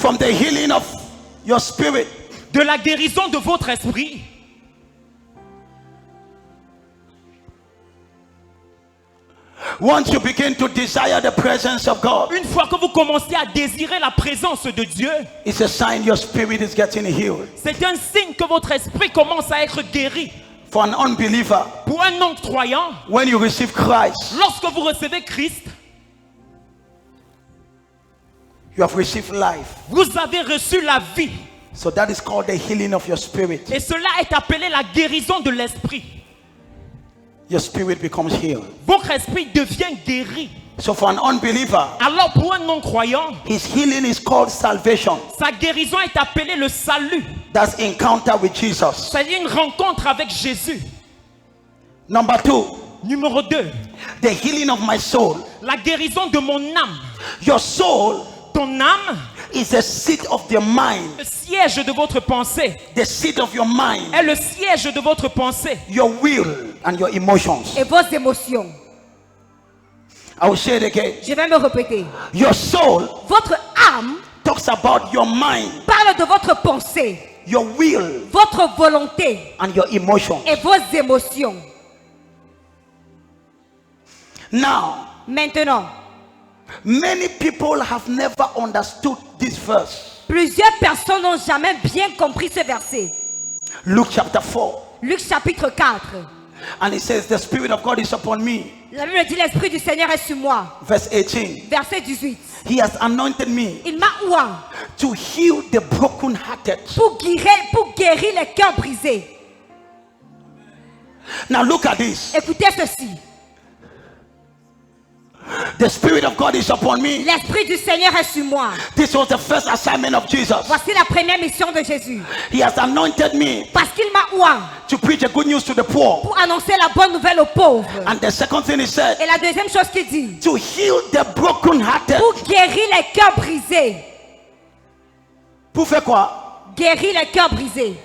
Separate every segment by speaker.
Speaker 1: from the healing of your spirit.
Speaker 2: De la guérison de votre esprit.
Speaker 1: Once you begin to desire the presence of God,
Speaker 2: Une fois que vous commencez à désirer la présence de Dieu,
Speaker 1: it's a sign your spirit is getting healed.
Speaker 2: c'est un signe que votre esprit commence à être guéri.
Speaker 1: For an unbeliever,
Speaker 2: Pour un non-croyant,
Speaker 1: when you receive Christ,
Speaker 2: lorsque vous recevez Christ,
Speaker 1: you have received life.
Speaker 2: vous avez reçu la vie.
Speaker 1: So that is called the healing of your spirit.
Speaker 2: Et cela est appelé la guérison de l'esprit.
Speaker 1: Your spirit becomes healed.
Speaker 2: Votre esprit devient guéri.
Speaker 1: So for an unbeliever,
Speaker 2: Alors pour un non-croyant,
Speaker 1: his healing is called salvation.
Speaker 2: sa guérison est appelée le salut.
Speaker 1: That's encounter with Jesus.
Speaker 2: C'est une rencontre avec Jésus.
Speaker 1: Number 2,
Speaker 2: Numéro 2,
Speaker 1: the healing of my soul.
Speaker 2: la guérison de mon âme.
Speaker 1: Your soul
Speaker 2: Ton âme,
Speaker 1: is the seat of your mind.
Speaker 2: le siège de votre pensée,
Speaker 1: The seat of your mind,
Speaker 2: est le siège de votre pensée.
Speaker 1: your will and your emotions.
Speaker 3: Et vos émotions.
Speaker 1: I will say it again.
Speaker 3: Je vais me répéter.
Speaker 1: Your soul
Speaker 3: Votre âme
Speaker 1: talks about your mind,
Speaker 3: parle de votre pensée,
Speaker 1: your will
Speaker 3: votre volonté
Speaker 1: and your emotions.
Speaker 3: et vos émotions.
Speaker 1: Now,
Speaker 3: Maintenant,
Speaker 1: many people have never understood this verse.
Speaker 3: plusieurs personnes n'ont jamais bien compris ce verset.
Speaker 1: Luke chapter 4.
Speaker 3: Luc chapitre 4.
Speaker 1: And it says, the Spirit of God is upon me.
Speaker 3: La Bible dit l'Esprit du Seigneur est sur moi.
Speaker 1: Verse 18.
Speaker 3: Verset 18.
Speaker 1: He has anointed me
Speaker 3: Il m'a oint
Speaker 1: to heal the brokenhearted.
Speaker 3: pour guérir les cœurs brisés.
Speaker 1: Now look at this.
Speaker 3: Écoutez ceci.
Speaker 1: The Spirit of God is upon me.
Speaker 3: L'Esprit du Seigneur est sur moi.
Speaker 1: This was the first assignment of Jesus.
Speaker 3: Voici la première mission de Jésus.
Speaker 1: He has anointed me
Speaker 3: Parce qu'il m'a oint
Speaker 1: to preach the good news to the poor.
Speaker 3: pour annoncer la bonne nouvelle aux pauvres.
Speaker 1: And the second thing he said,
Speaker 3: Et la deuxième chose qu'il dit,
Speaker 1: to heal the brokenhearted.
Speaker 3: pour guérir les cœurs brisés.
Speaker 1: Pour faire quoi?
Speaker 3: Guérir les cœurs brisés.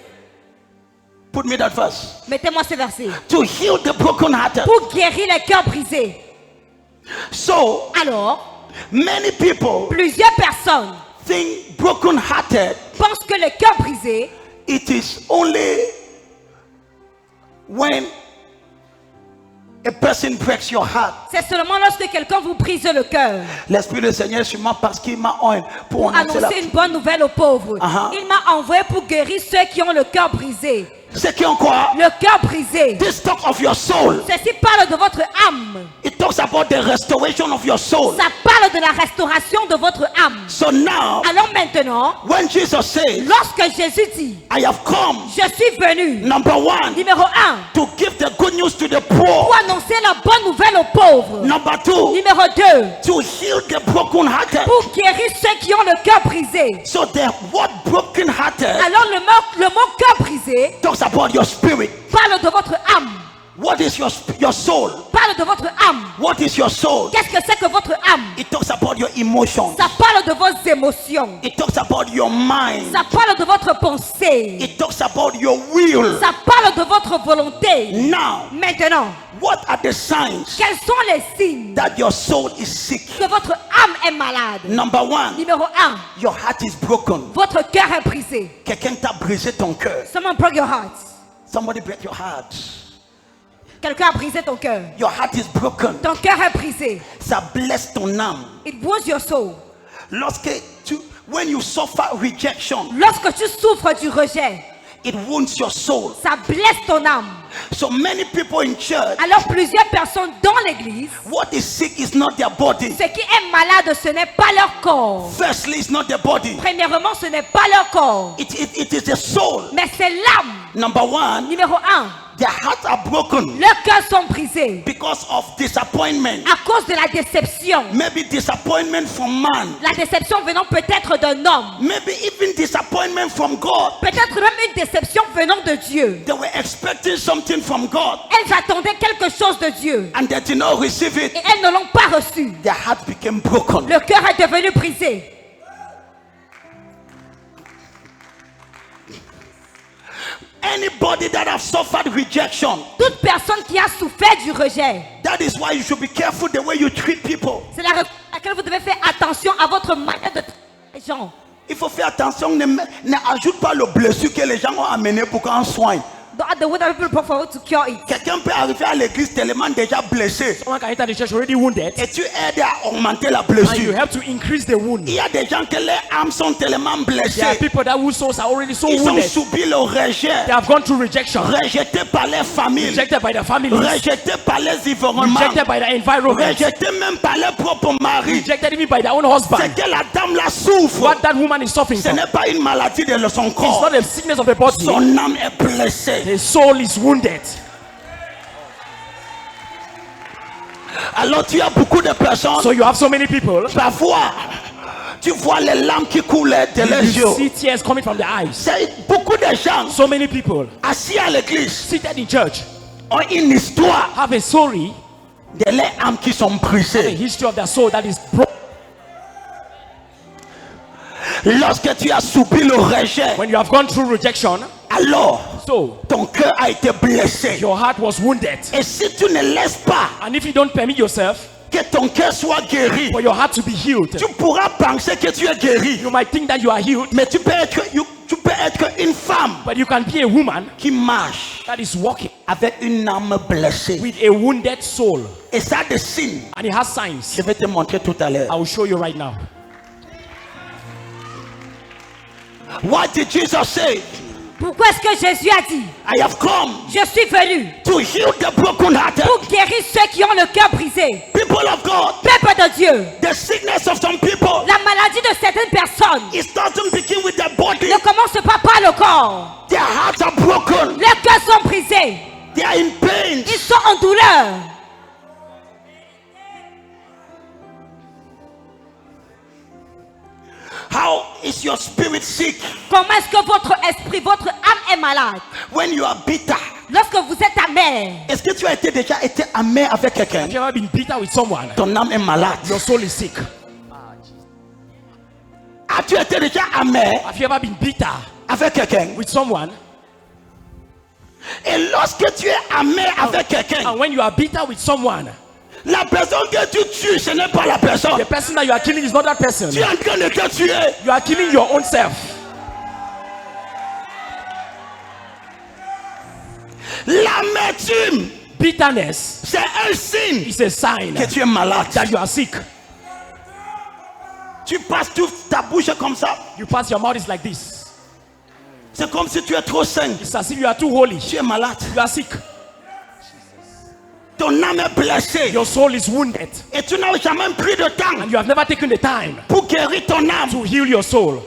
Speaker 1: Put me that verse.
Speaker 3: Mettez-moi ce verset.
Speaker 1: To heal the brokenhearted.
Speaker 3: Pour guérir les cœurs brisés.
Speaker 1: So
Speaker 3: Alors,
Speaker 1: many people
Speaker 3: plusieurs personnes
Speaker 1: think brokenhearted,
Speaker 3: pensent que le cœur brisé,
Speaker 1: it is only when a person breaks your heart.
Speaker 3: c'est seulement lorsque quelqu'un vous brise le cœur.
Speaker 1: L'Esprit du Seigneur est sur moi parce qu'il m'a envoyé pour
Speaker 3: Pour annoncer une bonne nouvelle aux pauvres.
Speaker 1: Uh-huh.
Speaker 3: Il m'a envoyé pour guérir ceux qui ont le cœur brisé.
Speaker 1: C'est qui encore?
Speaker 3: Le cœur brisé.
Speaker 1: This talk of your soul.
Speaker 3: Ceci parle de votre âme.
Speaker 1: It talks about the restoration of your soul.
Speaker 3: Ça parle de la restauration de votre âme.
Speaker 1: So now,
Speaker 3: Alors maintenant,
Speaker 1: when Jesus says,
Speaker 3: lorsque Jésus dit,
Speaker 1: I have come,
Speaker 3: je suis venu,
Speaker 1: number 1,
Speaker 3: numéro 1,
Speaker 1: to give the good news to the poor.
Speaker 3: pour annoncer la bonne nouvelle aux pauvres.
Speaker 1: Number 2,
Speaker 3: Numéro 2,
Speaker 1: to heal the brokenhearted.
Speaker 3: pour guérir ceux qui ont le cœur brisé.
Speaker 1: So the word brokenhearted
Speaker 3: Alors le mot cœur brisé
Speaker 1: talks about your spirit.
Speaker 3: parle de votre âme.
Speaker 1: What is your soul?
Speaker 3: Parle de votre âme.
Speaker 1: What is your soul?
Speaker 3: Qu'est-ce que c'est que votre âme?
Speaker 1: It talks about your emotions.
Speaker 3: Ça parle de vos émotions.
Speaker 1: It talks about your mind.
Speaker 3: Ça parle de votre pensée.
Speaker 1: It talks about your will.
Speaker 3: Ça parle de votre volonté.
Speaker 1: Now,
Speaker 3: Maintenant,
Speaker 1: what are the signs
Speaker 3: quels sont les signes
Speaker 1: that your soul is sick?
Speaker 3: que votre âme est malade?
Speaker 1: Number 1,
Speaker 3: Numéro 1,
Speaker 1: your heart is broken.
Speaker 3: votre cœur est brisé.
Speaker 1: Quelqu'un t'a brisé ton cœur.
Speaker 3: Someone broke your heart.
Speaker 1: Somebody break your heart.
Speaker 3: Quelqu'un a brisé ton cœur.
Speaker 1: Your heart is broken.
Speaker 3: Ton cœur est brisé.
Speaker 1: Ça blesse ton âme.
Speaker 3: It wounds your soul.
Speaker 1: When you suffer rejection,
Speaker 3: Lorsque tu souffres du rejet,
Speaker 1: it wounds your soul.
Speaker 3: ça blesse ton âme.
Speaker 1: So many people in church,
Speaker 3: Alors plusieurs personnes dans l'église,
Speaker 1: what is sick is not their body.
Speaker 3: ce qui est malade, ce n'est pas leur corps.
Speaker 1: Firstly, it's not their body.
Speaker 3: Premièrement, ce n'est pas leur corps,
Speaker 1: It is the soul.
Speaker 3: mais c'est l'âme.
Speaker 1: Number 1,
Speaker 3: Numéro 1,
Speaker 1: their hearts are broken
Speaker 3: leurs cœurs sont brisés
Speaker 1: because of disappointment.
Speaker 3: à cause de la déception.
Speaker 1: Maybe disappointment from man.
Speaker 3: La déception venant peut-être d'un homme,
Speaker 1: Maybe even disappointment from God.
Speaker 3: peut-être même une déception venant de Dieu.
Speaker 1: They were expecting something from God
Speaker 3: Elles attendaient quelque chose de Dieu
Speaker 1: and they did not receive it.
Speaker 3: et elles ne l'ont pas reçu.
Speaker 1: Their heart became broken.
Speaker 3: Le cœur est devenu brisé.
Speaker 1: Anybody that have suffered rejection,
Speaker 3: Toute personne qui a souffert du rejet,
Speaker 1: that is why you should be careful the way you treat people.
Speaker 3: c'est la raison pour laquelle vous devez faire attention à votre manière de traiter les gens.
Speaker 1: Il faut faire attention, n'ajoute pas le blessure que les gens ont amené pour qu'on soigne.
Speaker 3: Don't add the word that people put forward to cure it.
Speaker 1: Quelqu'un peut arriver à l'église tellement déjà blessé
Speaker 2: Someone can enter the church already wounded,
Speaker 1: et tu aides à augmenter la
Speaker 2: and you
Speaker 1: blessure.
Speaker 2: help to increase the wound.
Speaker 1: Il y a des gens que les âmes sont tellement
Speaker 2: There are
Speaker 1: blessées.
Speaker 2: people that whose souls are already so
Speaker 1: Ils ont
Speaker 2: wounded.
Speaker 1: subi le rejet,
Speaker 2: They have gone through rejection,
Speaker 1: rejetés par les familles,
Speaker 2: rejected by their families,
Speaker 1: rejetés par les environnements,
Speaker 2: rejected by their environment,
Speaker 1: rejetés même par leur propre mari.
Speaker 2: rejected even by their own
Speaker 1: C'est
Speaker 2: husband.
Speaker 1: que la dame la souffre.
Speaker 2: What that woman is suffering
Speaker 1: Ce
Speaker 2: from,
Speaker 1: n'est pas une maladie de son
Speaker 2: it's
Speaker 1: corps.
Speaker 2: not a sickness of the body.
Speaker 1: Son âme est blessée.
Speaker 2: His soul is wounded.
Speaker 1: Alors tu as beaucoup de personnes.
Speaker 2: So you have so many people.
Speaker 1: Parfois, tu vois les larmes qui coulaient de leurs
Speaker 2: You see
Speaker 1: yeux.
Speaker 2: tears coming from their eyes.
Speaker 1: C'est beaucoup de gens
Speaker 2: So many people
Speaker 1: assis à l'église
Speaker 2: seated in church
Speaker 1: ont une histoire
Speaker 2: have a story,
Speaker 1: de leurs âmes qui sont
Speaker 2: a
Speaker 1: brisées.
Speaker 2: history of their soul that is broken.
Speaker 1: Lorsque tu as subi le rejet,
Speaker 2: When you have gone through rejection,
Speaker 1: alors
Speaker 2: so
Speaker 1: ton cœur a été blessé.
Speaker 2: your heart was wounded.
Speaker 1: Et si tu ne laisses pas
Speaker 2: And if you don't permit yourself
Speaker 1: que ton cœur soit guéri,
Speaker 2: for your heart to be healed,
Speaker 1: tu pourras penser que tu es guéri.
Speaker 2: you might think that you are healed,
Speaker 1: Mais tu peux être une femme
Speaker 2: but you can be a woman
Speaker 1: qui marche
Speaker 2: that is walking
Speaker 1: avec une âme blessée.
Speaker 2: with a wounded soul.
Speaker 1: Et ça a des signes.
Speaker 2: And it has signs.
Speaker 1: Je vais te montrer tout à l'heure.
Speaker 2: I will show you right now.
Speaker 1: What did Jesus say?
Speaker 3: Pourquoi est-ce que Jésus a dit,
Speaker 1: I have come
Speaker 3: je suis venu
Speaker 1: to heal the brokenhearted.
Speaker 3: pour guérir ceux qui ont le cœur brisé?
Speaker 1: People of God,
Speaker 3: Peuple de Dieu,
Speaker 1: the sickness of some people,
Speaker 3: la maladie de certaines personnes
Speaker 1: it doesn't begin with the body.
Speaker 3: ne commence pas par le corps.
Speaker 1: Their hearts are broken.
Speaker 3: Leurs cœurs sont brisés.
Speaker 1: They are in pain.
Speaker 3: Ils sont en douleur.
Speaker 1: How is your spirit sick?
Speaker 3: Comment est-ce que votre esprit, votre âme est malade?
Speaker 1: When you are bitter.
Speaker 3: Lorsque vous êtes amer,
Speaker 1: Est-ce que tu as déjà été amer avec quelqu'un?
Speaker 2: Have you ever been bitter with someone?
Speaker 1: Ton âme est malade.
Speaker 2: Your soul is sick.
Speaker 1: As-tu été déjà amer
Speaker 2: Have you ever been bitter
Speaker 1: avec quelqu'un?
Speaker 2: with someone?
Speaker 1: Et lorsque tu es amer avec quelqu'un,
Speaker 2: And when you are bitter with someone,
Speaker 1: la personne que tu tues, ce n'est pas la personne.
Speaker 2: the person that you are killing is not that person.
Speaker 1: Tu es en train de te tuer.
Speaker 2: You are killing your own self.
Speaker 1: L'amertume,
Speaker 2: Bitterness
Speaker 1: c'est un signe
Speaker 2: is a sign
Speaker 1: que tu es malade.
Speaker 2: that you are sick.
Speaker 1: Tu passes toute ta bouche comme ça.
Speaker 2: You pass your mouth is like this.
Speaker 1: C'est comme si tu es trop sain.
Speaker 2: It's as if you are too holy.
Speaker 1: Tu es malade.
Speaker 2: You are sick.
Speaker 1: Ton âme est blessée.
Speaker 2: Your soul is wounded.
Speaker 1: Et tu n'as jamais pris de temps
Speaker 2: And you have never taken the time
Speaker 1: pour guérir ton âme.
Speaker 2: to heal your soul.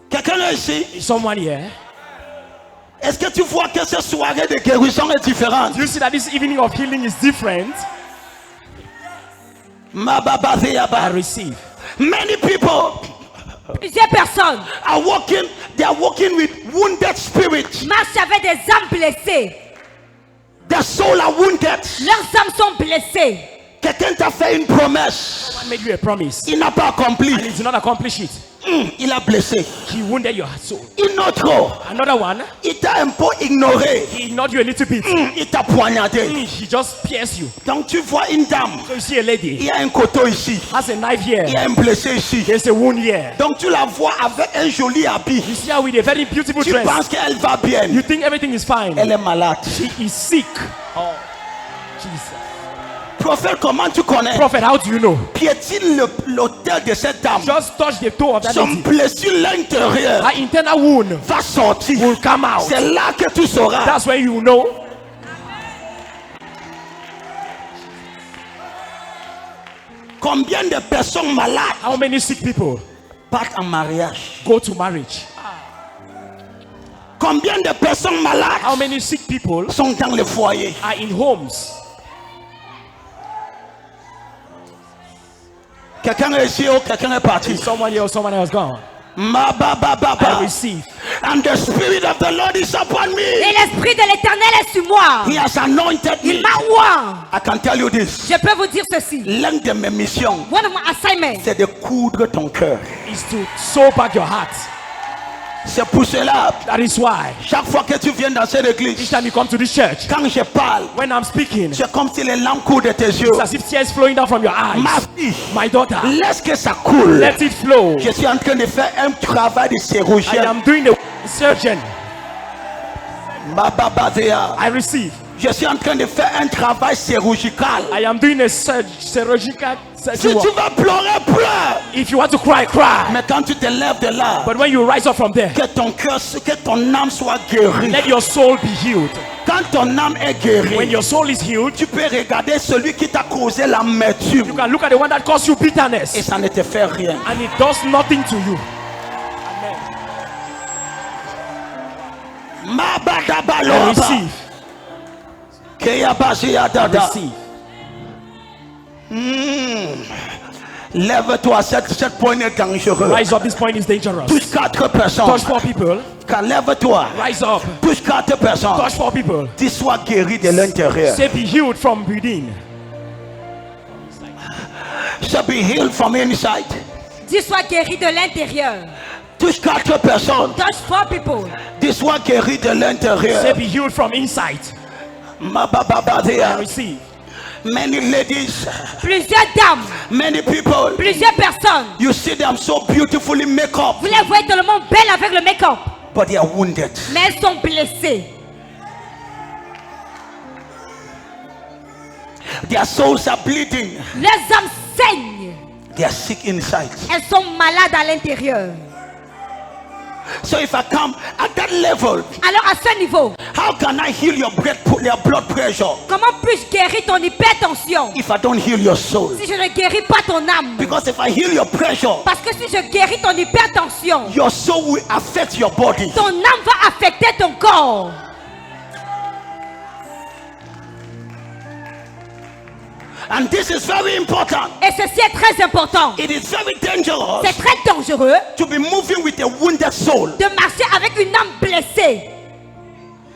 Speaker 1: Quelqu'un est ici?
Speaker 2: Is someone here?
Speaker 1: Est-ce que tu vois que cette soirée de guérison est différente?
Speaker 2: Do you see that this evening of healing is different? I receive.
Speaker 1: Many people
Speaker 3: plusieurs personnes
Speaker 1: are walking, they are walking with wounded spirits.
Speaker 3: marchent avec des âmes blessées.
Speaker 1: Their soul are wounded.
Speaker 3: Leurs âmes sont blessées.
Speaker 1: Quelqu'un t'a fait une promesse.
Speaker 2: Someone made you a promise
Speaker 1: Il n'a pas accompli.
Speaker 2: and he did not accomplish it.
Speaker 1: Il a blessé.
Speaker 2: He wounded your soul.
Speaker 1: Une autre,
Speaker 2: Another one,
Speaker 1: il t'a un peu ignoré.
Speaker 2: he ignored you a little bit.
Speaker 1: Il t'a poignardé.
Speaker 2: He just pierced you.
Speaker 1: Donc tu vois une dame.
Speaker 2: So you see a lady
Speaker 1: Il y a un couteau ici.
Speaker 2: has a knife
Speaker 1: Il y
Speaker 2: here.
Speaker 1: a un blessé ici.
Speaker 2: There's a wound here.
Speaker 1: Donc tu la vois avec un joli habit.
Speaker 2: You see her with a very beautiful
Speaker 1: Tu
Speaker 2: dress.
Speaker 1: penses qu'elle va bien.
Speaker 2: You think everything is fine.
Speaker 1: Elle est malade.
Speaker 2: She is sick. Oh, Jesus.
Speaker 1: Prophète, comment tu connais?
Speaker 2: Prophet, how do you know?
Speaker 1: Piétine l'autel de cette dame.
Speaker 2: Just touch the toe of that
Speaker 1: Son
Speaker 2: lady.
Speaker 1: blessure l'intérieur
Speaker 2: Her internal wound
Speaker 1: va sortir.
Speaker 2: will come out.
Speaker 1: C'est là que tu sauras.
Speaker 2: That's when you know.
Speaker 1: Combien de personnes malades
Speaker 2: How many sick people
Speaker 1: partent en mariage?
Speaker 2: go to marriage?
Speaker 1: Combien de personnes malades
Speaker 2: How many sick people
Speaker 1: sont dans le foyer?
Speaker 2: are in homes?
Speaker 1: Quelqu'un est ici ou quelqu'un est parti?
Speaker 2: Someone here or someone else gone.
Speaker 1: Ma ba ba ba
Speaker 2: I
Speaker 1: ba.
Speaker 2: receive.
Speaker 1: And the spirit of the Lord is upon
Speaker 3: Et
Speaker 1: me.
Speaker 3: l'esprit de l'Éternel est sur moi.
Speaker 1: He has anointed
Speaker 3: Il
Speaker 1: me.
Speaker 3: m'a oint.
Speaker 1: I can tell you this.
Speaker 3: Je peux vous dire ceci.
Speaker 1: L'une de mes missions,
Speaker 3: One of my assignments
Speaker 1: c'est de coudre ton cœur.
Speaker 2: Is to sew back your heart.
Speaker 1: C'est pour cela,
Speaker 2: That is why
Speaker 1: chaque fois que tu viens dans cette
Speaker 2: each
Speaker 1: église,
Speaker 2: time you come to this church,
Speaker 1: quand je parle,
Speaker 2: when I'm speaking,
Speaker 1: c'est comme si les larmes coulent de tes yeux.
Speaker 2: it's as if tears flowing down from your eyes.
Speaker 1: Ma fille,
Speaker 2: My daughter,
Speaker 1: laisse que ça coule.
Speaker 2: let it flow.
Speaker 1: Je suis en train de faire un travail de
Speaker 2: I
Speaker 1: chirurgien.
Speaker 2: am doing the surgeon.
Speaker 1: Ma babadea.
Speaker 2: I receive.
Speaker 1: Je suis en train de faire un travail chirurgical.
Speaker 2: I am doing a surgical
Speaker 1: Si
Speaker 2: surgery.
Speaker 1: tu vas pleurer, pleure.
Speaker 2: If you want to cry, cry.
Speaker 1: Mais quand tu te lèves de là,
Speaker 2: But when you rise up from there,
Speaker 1: que ton cœur, que ton âme soit guérie.
Speaker 2: let your soul be healed.
Speaker 1: Quand ton âme est
Speaker 2: When
Speaker 1: guérie,
Speaker 2: your soul is healed,
Speaker 1: tu peux regarder celui qui t'a causé
Speaker 2: you
Speaker 1: l'amertume
Speaker 2: can look at the one that caused you
Speaker 1: et
Speaker 2: bitterness,
Speaker 1: ça ne te fait rien.
Speaker 2: and it does nothing to you. I
Speaker 1: Mabadabaloba.
Speaker 2: receive.
Speaker 1: Keyabaziyadada.
Speaker 2: Receive.
Speaker 1: Lève-toi, cette point est dangereux.
Speaker 2: Rise up. This point is dangerous.
Speaker 1: Touche 4 personnes.
Speaker 2: Touch 4 people.
Speaker 1: Car lève-toi.
Speaker 2: Rise up.
Speaker 1: Touche 4 personnes.
Speaker 2: Touch 4 people.
Speaker 1: Tu sois guéri de l'intérieur.
Speaker 2: Say, be healed from within.
Speaker 1: So be healed from inside.
Speaker 3: Dis sois guéri de l'intérieur.
Speaker 1: Touche 4 personnes.
Speaker 3: Touch 4 people.
Speaker 1: Tu sois guéri de
Speaker 2: Say,
Speaker 1: l'intérieur.
Speaker 2: be healed from inside. I
Speaker 1: Mabababadea.
Speaker 2: receive.
Speaker 1: Many ladies,
Speaker 3: Plusieurs dames,
Speaker 1: many people,
Speaker 3: plusieurs personnes.
Speaker 1: you see them so beautifully make up,
Speaker 3: Vous les voyez tellement belles avec le make-up,
Speaker 1: but they are wounded.
Speaker 3: mais elles sont blessées.
Speaker 1: Their souls are bleeding.
Speaker 3: Leurs âmes saignent.
Speaker 1: They are sick inside.
Speaker 3: Elles sont malades à l'intérieur.
Speaker 1: So if I come at that level,
Speaker 3: Alors à ce niveau,
Speaker 1: how can I heal your blood pressure
Speaker 3: comment puis-je guérir ton hypertension
Speaker 1: if I don't heal your soul?
Speaker 3: si je ne guéris pas ton âme?
Speaker 1: Because if I heal your pressure,
Speaker 3: Parce que si je guéris ton hypertension,
Speaker 1: your soul will affect your body.
Speaker 3: ton âme va affecter ton corps.
Speaker 1: And this is very important.
Speaker 3: Et ceci est très important.
Speaker 1: It is very dangerous
Speaker 3: C'est très dangereux
Speaker 1: to be moving with a wounded soul.
Speaker 3: de marcher avec une âme blessée.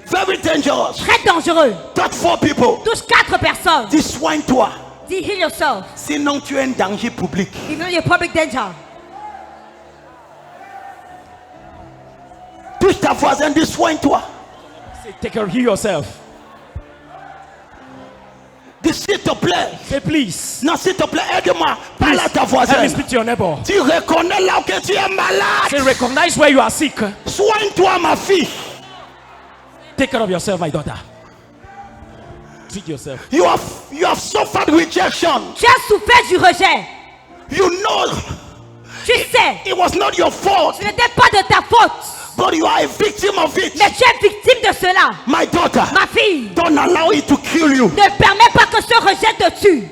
Speaker 1: Very dangerous.
Speaker 3: Très dangereux.
Speaker 1: Touch 4 people.
Speaker 3: Touche 4 personnes.
Speaker 1: Dis soigne-toi.
Speaker 3: Dis heal yourself.
Speaker 1: Sinon tu es un danger public.
Speaker 3: Even though you're public danger.
Speaker 1: Touche ta voisin, dis soigne-toi.
Speaker 2: Say, take care, heal yourself.
Speaker 1: Dis s'il te plaît.
Speaker 2: Say, please.
Speaker 1: Non, s'il te plaît, aide-moi. Parle à ta
Speaker 2: Help me
Speaker 1: voisine.
Speaker 2: speak to your neighbor.
Speaker 1: Tu reconnais là que tu es
Speaker 2: Say,
Speaker 1: malade.
Speaker 2: recognize where you are sick.
Speaker 1: Soigne-toi, ma fille.
Speaker 2: Take care of yourself, my daughter. Treat yourself.
Speaker 1: You have suffered rejection.
Speaker 3: Tu as souffert du rejet.
Speaker 1: You know
Speaker 3: Tu sais,
Speaker 1: it was not your fault,
Speaker 3: ce n'était pas de ta faute.
Speaker 1: but you are a victim of it.
Speaker 3: Mais tu es victime de cela.
Speaker 1: My daughter,
Speaker 3: Ma fille,
Speaker 1: don't allow it to kill you.
Speaker 3: ne permets pas que ce rejet te tue.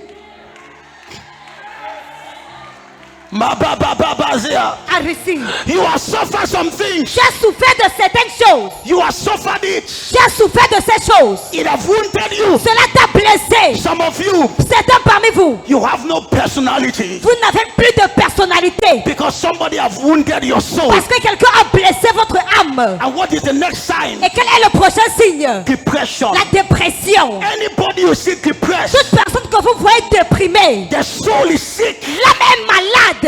Speaker 1: Ma babababazia.
Speaker 3: I receive.
Speaker 1: You have suffered some things.
Speaker 3: Tu as souffert de certaines choses.
Speaker 1: You have suffered it.
Speaker 3: Tu as souffert de ces choses.
Speaker 1: It have wounded you.
Speaker 3: Cela t'a blessé.
Speaker 1: Some of you,
Speaker 3: Certains parmi vous,
Speaker 1: you have no personality
Speaker 3: vous n'avez plus de personnalité.
Speaker 1: because somebody have wounded your soul.
Speaker 3: Parce que quelqu'un a blessé votre âme.
Speaker 1: And what is the next sign?
Speaker 3: Et quel est le prochain signe?
Speaker 1: Depression.
Speaker 3: La dépression.
Speaker 1: Anybody you see depressed,
Speaker 3: Toute personne que vous voyez déprimée,
Speaker 1: the soul is sick.
Speaker 3: l'âme est malade.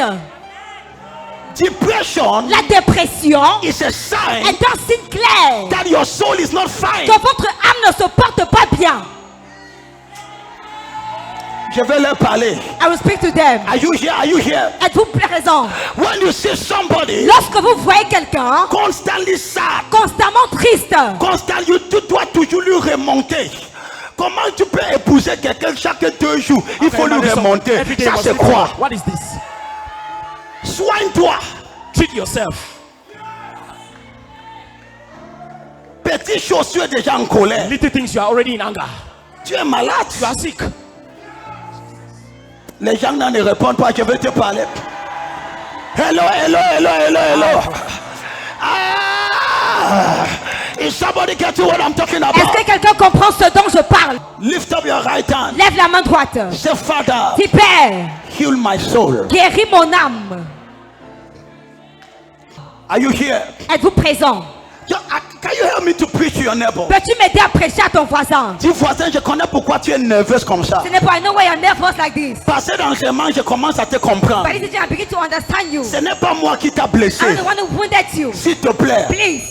Speaker 1: Depression
Speaker 3: La dépression
Speaker 1: is a sign
Speaker 3: est un signe clair
Speaker 1: that your soul is not fine.
Speaker 3: que votre âme ne se porte pas bien.
Speaker 1: Je vais leur parler.
Speaker 3: I will speak to them.
Speaker 1: Are you here? Are you here?
Speaker 3: Êtes-vous présent?
Speaker 1: When you see somebody
Speaker 3: Lorsque vous voyez quelqu'un
Speaker 1: constantly sad,
Speaker 3: constamment triste,
Speaker 1: constantly, tu dois toujours lui remonter. Comment tu peux épouser quelqu'un chaque 2 jours? Il faut lui remonter.
Speaker 2: Every day
Speaker 1: Ça
Speaker 2: must
Speaker 1: c'est
Speaker 2: be
Speaker 1: quoi?
Speaker 2: forward. What is this?
Speaker 1: Soigne-toi.
Speaker 2: Treat yourself.
Speaker 1: Petit chose, tu es déjà en colère.
Speaker 2: Little things, you are already in anger.
Speaker 1: Tu es malade.
Speaker 2: You are sick.
Speaker 1: Les gens n'en répondent pas. Je vais te parler. Hello, hello, hello, hello, hello. Ah! Is somebody getting what I'm talking
Speaker 3: est-ce
Speaker 1: about?
Speaker 3: que quelqu'un comprend ce dont je parle?
Speaker 1: Lift up your right hand.
Speaker 3: Lève la main droite.
Speaker 1: Say, Father,
Speaker 3: Dis Père,
Speaker 1: heal my soul.
Speaker 3: guéris mon âme.
Speaker 1: Are you here?
Speaker 3: Êtes-vous présent?
Speaker 1: Can you help me to preach to your neighbor?
Speaker 3: Peux-tu m'aider à prêcher à ton voisin?
Speaker 1: Dis voisin, je connais pourquoi tu es nerveuse comme ça.
Speaker 3: Ce n'est pas, I know why you're nervous like this.
Speaker 1: Passé d'enseignement, je commence à te comprendre.
Speaker 3: But listen, I begin to understand you.
Speaker 1: Ce n'est pas moi qui t'a blessé.
Speaker 3: I'm the one who wounded you.
Speaker 1: S'il te plaît.
Speaker 3: Please.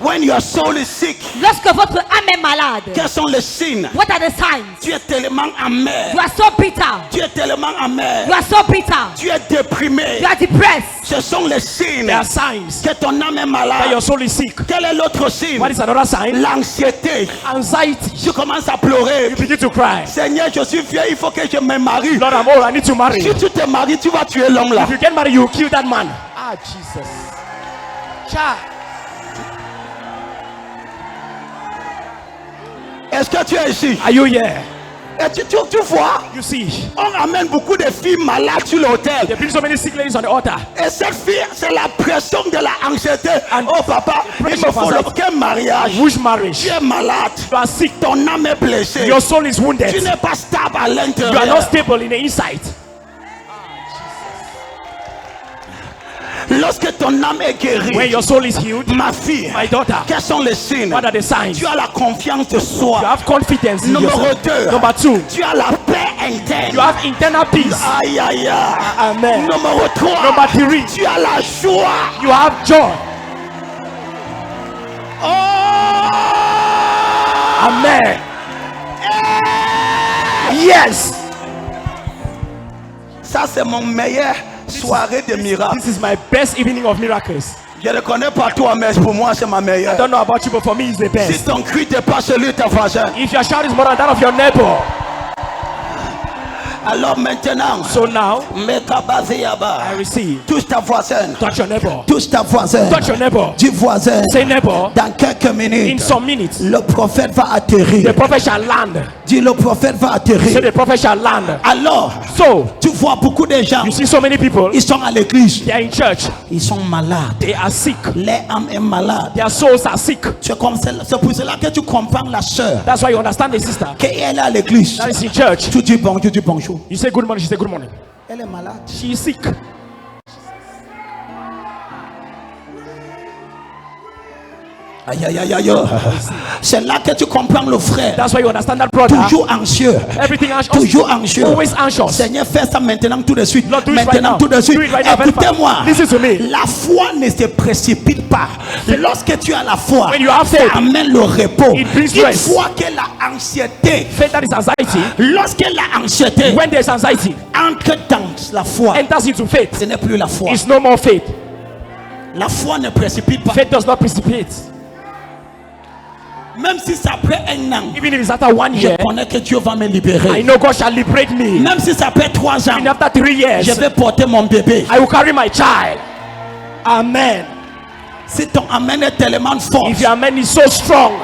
Speaker 1: When your soul is sick,
Speaker 3: Lorsque votre âme est malade,
Speaker 1: quels sont les signes?
Speaker 3: what are the signs?
Speaker 1: Tu es tellement amer.
Speaker 3: You are so bitter.
Speaker 1: Tu es tellement amer.
Speaker 3: You are so bitter.
Speaker 1: Tu es déprimé.
Speaker 3: You are depressed.
Speaker 1: Ce sont les signes
Speaker 2: There are signs
Speaker 1: que ton âme est
Speaker 2: that
Speaker 1: malade.
Speaker 2: your soul is sick.
Speaker 1: Quel est l'autre signe?
Speaker 2: What is another sign?
Speaker 1: L'anxiété.
Speaker 2: Anxiety.
Speaker 1: Tu commences à pleurer.
Speaker 2: You begin to cry.
Speaker 1: Seigneur, je suis vieux, il faut que je me marie.
Speaker 2: Lord, I'm old, I need to marry.
Speaker 1: Si tu te maries, tu vas tuer l'homme là.
Speaker 2: If you get married, you will kill that man. Ah, Jesus. Child.
Speaker 1: Est-ce que tu es ici?
Speaker 2: Are you here?
Speaker 1: Et tu vois,
Speaker 2: You see,
Speaker 1: on amène beaucoup de filles malades sur l'autel.
Speaker 2: they bring so many sick ladies on the altar.
Speaker 1: Et cette fille, c'est la pression de la anxiété.
Speaker 2: And
Speaker 1: Oh papa, il me
Speaker 2: pressure
Speaker 1: faut
Speaker 2: of
Speaker 1: le
Speaker 2: anxiety.
Speaker 1: quel mariage.
Speaker 2: Which marriage?
Speaker 1: Tu es malade.
Speaker 2: You are sick.
Speaker 1: Ton âme est blessée.
Speaker 2: Your soul is wounded.
Speaker 1: Tu n'es pas stable à
Speaker 2: You are not
Speaker 1: l'intérieur.
Speaker 2: stable in the inside.
Speaker 1: Lorsque ton âme est
Speaker 2: When
Speaker 1: guérie,
Speaker 2: your soul is healed,
Speaker 1: ma fille,
Speaker 2: my daughter,
Speaker 1: quels sont les signes?
Speaker 2: what are the signs?
Speaker 1: Tu as la confiance de
Speaker 2: You
Speaker 1: soi.
Speaker 2: have confidence in
Speaker 1: Numéro
Speaker 2: yourself.
Speaker 1: 2,
Speaker 2: Number 2,
Speaker 1: tu as la paix interne.
Speaker 2: you have internal peace.
Speaker 1: Aïe aïe aïe.
Speaker 2: Amen.
Speaker 1: Numéro 3,
Speaker 2: Number 3,
Speaker 1: tu as la joie.
Speaker 2: you have joy.
Speaker 1: Oh!
Speaker 2: Amen. Yes.
Speaker 1: Ça c'est mon meilleur soirée de miracles.
Speaker 2: This is my best evening of miracles.
Speaker 1: Je ne connais pas toi, mais pour moi c'est ma
Speaker 2: I
Speaker 1: meilleure.
Speaker 2: don't know about you, but for me, it's the
Speaker 1: Si
Speaker 2: best.
Speaker 1: ton cri n'est pas celui de ta voisin,
Speaker 2: If your shout is more than that of your neighbor,
Speaker 1: alors maintenant,
Speaker 2: so now
Speaker 1: Mekabaziaba,
Speaker 2: I receive.
Speaker 1: touche ta voisine.
Speaker 2: Touch your neighbor.
Speaker 1: Touche ta voisine.
Speaker 2: Touch your neighbor.
Speaker 1: Dis voisin.
Speaker 2: Say neighbor.
Speaker 1: Dans quelques
Speaker 2: In
Speaker 1: minutes,
Speaker 2: some minutes,
Speaker 1: le prophète va
Speaker 2: the
Speaker 1: atterrir.
Speaker 2: prophet shall land.
Speaker 1: Dis le prophète va
Speaker 2: Say
Speaker 1: atterrir.
Speaker 2: the prophet shall land.
Speaker 1: Alors,
Speaker 2: So
Speaker 1: tu vois beaucoup de gens,
Speaker 2: you see so many people.
Speaker 1: ils sont à l'église,
Speaker 2: They are in church.
Speaker 1: ils sont malades.
Speaker 2: They are sick.
Speaker 1: Leur âme est malade.
Speaker 2: Their souls are sick.
Speaker 1: C'est pour cela que tu comprends la sœur,
Speaker 2: That's why you understand the sister
Speaker 1: qu'elle est à l'église.
Speaker 2: that is in church.
Speaker 1: Tu dis bon, tu dis bonjour.
Speaker 2: You say good morning. She say good morning.
Speaker 1: Elle est malade.
Speaker 2: She is sick.
Speaker 1: Aïe aïe aïe aïe. C'est là que tu comprends le frère.
Speaker 2: That's why you understand that brother.
Speaker 1: Toujours anxieux.
Speaker 2: Everything anxious.
Speaker 1: Toujours anxieux.
Speaker 2: Always anxious.
Speaker 1: Seigneur, fais ça maintenant tout de suite.
Speaker 2: Lord, do it right
Speaker 1: Maintenant
Speaker 2: now.
Speaker 1: tout de suite.
Speaker 2: Do it right now, very fast.
Speaker 1: Écoutez-moi.
Speaker 2: Listen to me.
Speaker 1: La foi ne se précipite pas. Lorsque tu as la foi,
Speaker 2: When you have
Speaker 1: ça
Speaker 2: faith,
Speaker 1: amène le repos.
Speaker 2: it brings
Speaker 1: Une
Speaker 2: rest.
Speaker 1: fois que la anxiété,
Speaker 2: Faith that is anxiety.
Speaker 1: lorsque la anxiété
Speaker 2: When there's anxiety,
Speaker 1: entre dans la foi,
Speaker 2: enters into faith.
Speaker 1: ce n'est plus la foi.
Speaker 2: It's no more faith.
Speaker 1: La foi ne précipite pas.
Speaker 2: Faith does not precipitate.
Speaker 1: Même si ça prend un an,
Speaker 2: Even if it's after 1
Speaker 1: je
Speaker 2: year,
Speaker 1: connais que Dieu va me
Speaker 2: I
Speaker 1: libérer.
Speaker 2: know God shall liberate me.
Speaker 1: Même si ça fait 3 ans,
Speaker 2: Even after 3 years,
Speaker 1: je vais porter mon bébé.
Speaker 2: I will carry my child. Amen.
Speaker 1: Si ton amen est tellement fort,
Speaker 2: If your amen is so strong,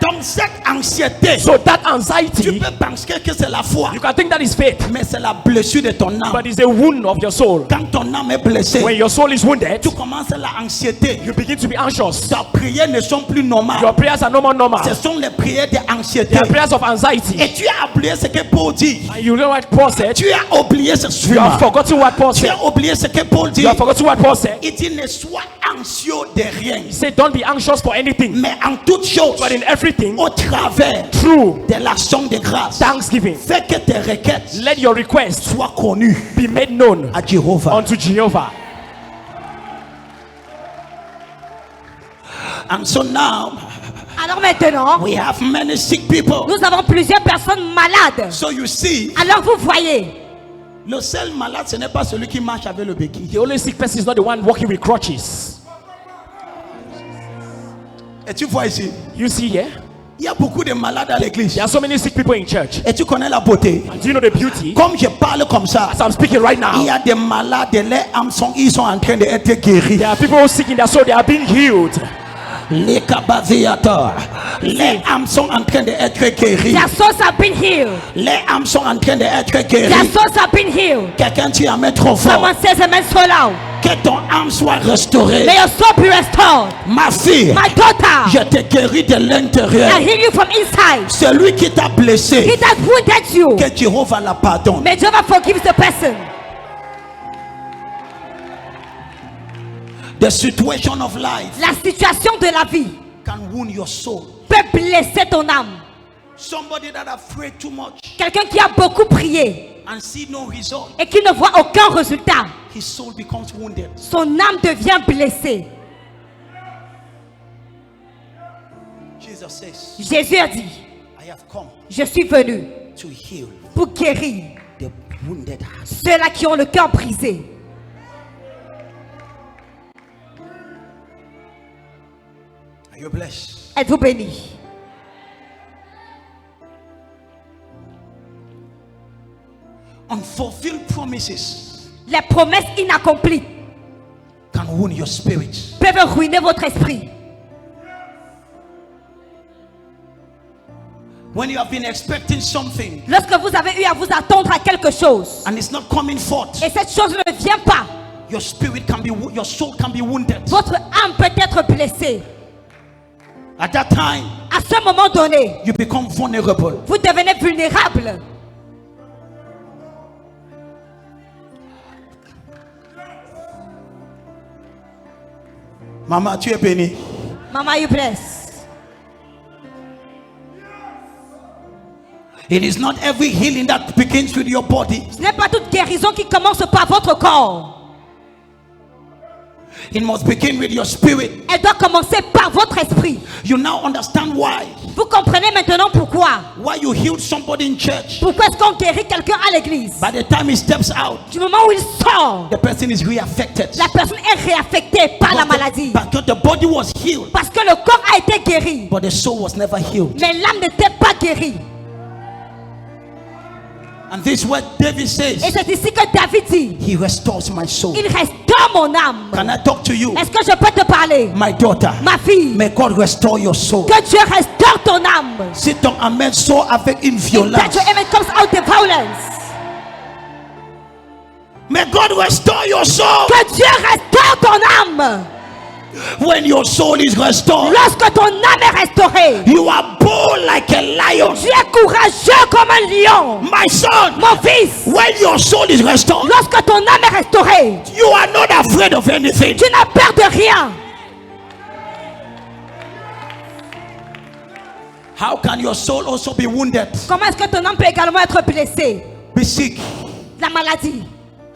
Speaker 1: donc cette anxiété,
Speaker 2: so that
Speaker 1: tu
Speaker 2: anxiety,
Speaker 1: peux penser que c'est la foi,
Speaker 2: you can think that is faith,
Speaker 1: mais c'est la blessure de ton âme.
Speaker 2: but it's a wound of your soul.
Speaker 1: Quand ton âme est blessée,
Speaker 2: When your soul is wounded,
Speaker 1: tu commences la anxiété.
Speaker 2: you begin to be anxious.
Speaker 1: Tes prières ne sont plus normales.
Speaker 2: Your prayers are no more normal.
Speaker 1: Ce sont les prières d'anxiété.
Speaker 2: They are prayers of anxiety.
Speaker 1: Et tu as oublié ce que Paul dit.
Speaker 2: And you know what Paul said?
Speaker 1: Tu as oublié ce
Speaker 2: You
Speaker 1: suivant.
Speaker 2: have forgotten what Paul
Speaker 1: Tu
Speaker 2: said.
Speaker 1: as oublié ce que Paul dit.
Speaker 2: You have forgotten what Paul said.
Speaker 1: Il dit ne sois anxieux de rien,
Speaker 2: He said, don't be anxious for anything,
Speaker 1: mais en toute chose,
Speaker 2: but in everything,
Speaker 1: au travers
Speaker 2: through
Speaker 1: de l'action de grâce,
Speaker 2: thanksgiving,
Speaker 1: fais que tes requêtes
Speaker 2: let your requests
Speaker 1: soient connues
Speaker 2: be made known
Speaker 1: à Jéhovah.
Speaker 2: unto Jehovah.
Speaker 1: And so now
Speaker 3: Alors maintenant,
Speaker 1: we have many sick people.
Speaker 3: nous avons plusieurs personnes malades.
Speaker 1: So you see,
Speaker 3: Alors vous voyez,
Speaker 1: le seul malade, ce n'est pas celui qui marche avec le béquille.
Speaker 2: The only sick person is not the one walking with crutches.
Speaker 1: Et tu vois ici,
Speaker 2: You see here,
Speaker 1: il y a beaucoup de malades à l'église.
Speaker 2: there are so many sick people in church.
Speaker 1: Et tu connais la beauté.
Speaker 2: Do you know the beauty?
Speaker 1: Comme je parle comme ça,
Speaker 2: As I'm speaking right
Speaker 1: il
Speaker 2: now,
Speaker 1: y a des malades, les âmes ils sont en train d'être guéris.
Speaker 2: there are people who are sick in their soul, they are being healed.
Speaker 1: Les kabaziateurs, les âmes sont en train d'être guéris.
Speaker 3: their souls have been healed.
Speaker 1: Les âmes sont en train d'être
Speaker 3: Their
Speaker 1: guéris.
Speaker 3: souls have been healed.
Speaker 1: Quelqu'un tu amène trop fort.
Speaker 3: Someone says amen so loud.
Speaker 1: Que ton âme soit restaurée.
Speaker 3: May your soul be restored.
Speaker 1: Ma fille,
Speaker 3: My daughter,
Speaker 1: je te guéris de l'intérieur.
Speaker 3: I heal you from inside.
Speaker 1: Celui qui t'a
Speaker 3: He
Speaker 1: blessé,
Speaker 3: that wounded you,
Speaker 1: que Jéhovah la pardonne.
Speaker 3: may Jehovah forgive the person.
Speaker 1: The situation of life
Speaker 3: La situation de la vie
Speaker 1: can wound your soul.
Speaker 3: peut blesser ton âme.
Speaker 1: Somebody that have prayed too much
Speaker 3: Quelqu'un qui a beaucoup prié
Speaker 1: and see no result,
Speaker 3: et qui ne voit aucun résultat,
Speaker 1: his soul becomes wounded.
Speaker 3: son âme devient blessée.
Speaker 1: Jesus says,
Speaker 3: Jésus a dit,
Speaker 1: I have come
Speaker 3: je suis venu
Speaker 1: to heal
Speaker 3: pour guérir
Speaker 1: the wounded heart.
Speaker 3: ceux-là qui ont le cœur brisé.
Speaker 1: Are you blessed?
Speaker 3: Êtes-vous bénis?
Speaker 1: Unfulfilled promises
Speaker 3: Les promesses inaccomplies
Speaker 1: can wound your spirit.
Speaker 3: peuvent ruiner votre esprit.
Speaker 1: When you have been expecting something
Speaker 3: Lorsque vous avez eu à vous attendre à quelque chose
Speaker 1: and it's not coming forth,
Speaker 3: et cette chose ne vient pas,
Speaker 1: your spirit can be, your soul can be wounded.
Speaker 3: votre âme peut être blessée.
Speaker 1: At that time,
Speaker 3: À ce moment donné,
Speaker 1: you become vulnerable.
Speaker 3: vous devenez vulnérable.
Speaker 1: Maman, tu es bénie.
Speaker 3: Mama, you bless.
Speaker 1: It is not every healing that begins with your body.
Speaker 3: Ce n'est pas toute guérison qui commence par votre corps.
Speaker 1: It must begin with your spirit.
Speaker 3: Elle doit commencer par votre esprit.
Speaker 1: You now understand why.
Speaker 3: Vous comprenez maintenant pourquoi.
Speaker 1: Why you healed somebody in church.
Speaker 3: Pourquoi est-ce qu'on guérit quelqu'un à l'église?
Speaker 1: By the time he steps out,
Speaker 3: Du moment où il sort,
Speaker 1: the person is reaffected.
Speaker 3: la personne est réaffectée par la maladie.
Speaker 1: Because the body was healed,
Speaker 3: Parce que le corps a été guéri,
Speaker 1: but the soul was never healed.
Speaker 3: mais l'âme n'était pas guérie.
Speaker 1: And this is what David
Speaker 3: Et
Speaker 1: says.
Speaker 3: c'est ici que David dit,
Speaker 1: He restores my soul.
Speaker 3: il restaure mon âme.
Speaker 1: Can I talk to you?
Speaker 3: Est-ce que je peux te parler?
Speaker 1: My daughter,
Speaker 3: Ma fille,
Speaker 1: may God restore your soul.
Speaker 3: que Dieu restaure ton âme.
Speaker 1: Si ton amen sort avec une
Speaker 3: That
Speaker 1: violence,
Speaker 3: your amen comes out the violence.
Speaker 1: may God restore your soul.
Speaker 3: Que Dieu restaure ton âme.
Speaker 1: When your soul is restored,
Speaker 3: Lorsque ton âme est restaurée,
Speaker 1: you are bold like a lion.
Speaker 3: tu es courageux comme un lion.
Speaker 1: My son,
Speaker 3: Mon fils,
Speaker 1: when your soul is restored,
Speaker 3: lorsque ton âme est restaurée,
Speaker 1: you are not afraid of anything.
Speaker 3: tu n'as peur de rien.
Speaker 1: How can your soul also be wounded?
Speaker 3: Comment est-ce que ton âme peut également être blessée?
Speaker 1: Be sick.
Speaker 3: La maladie.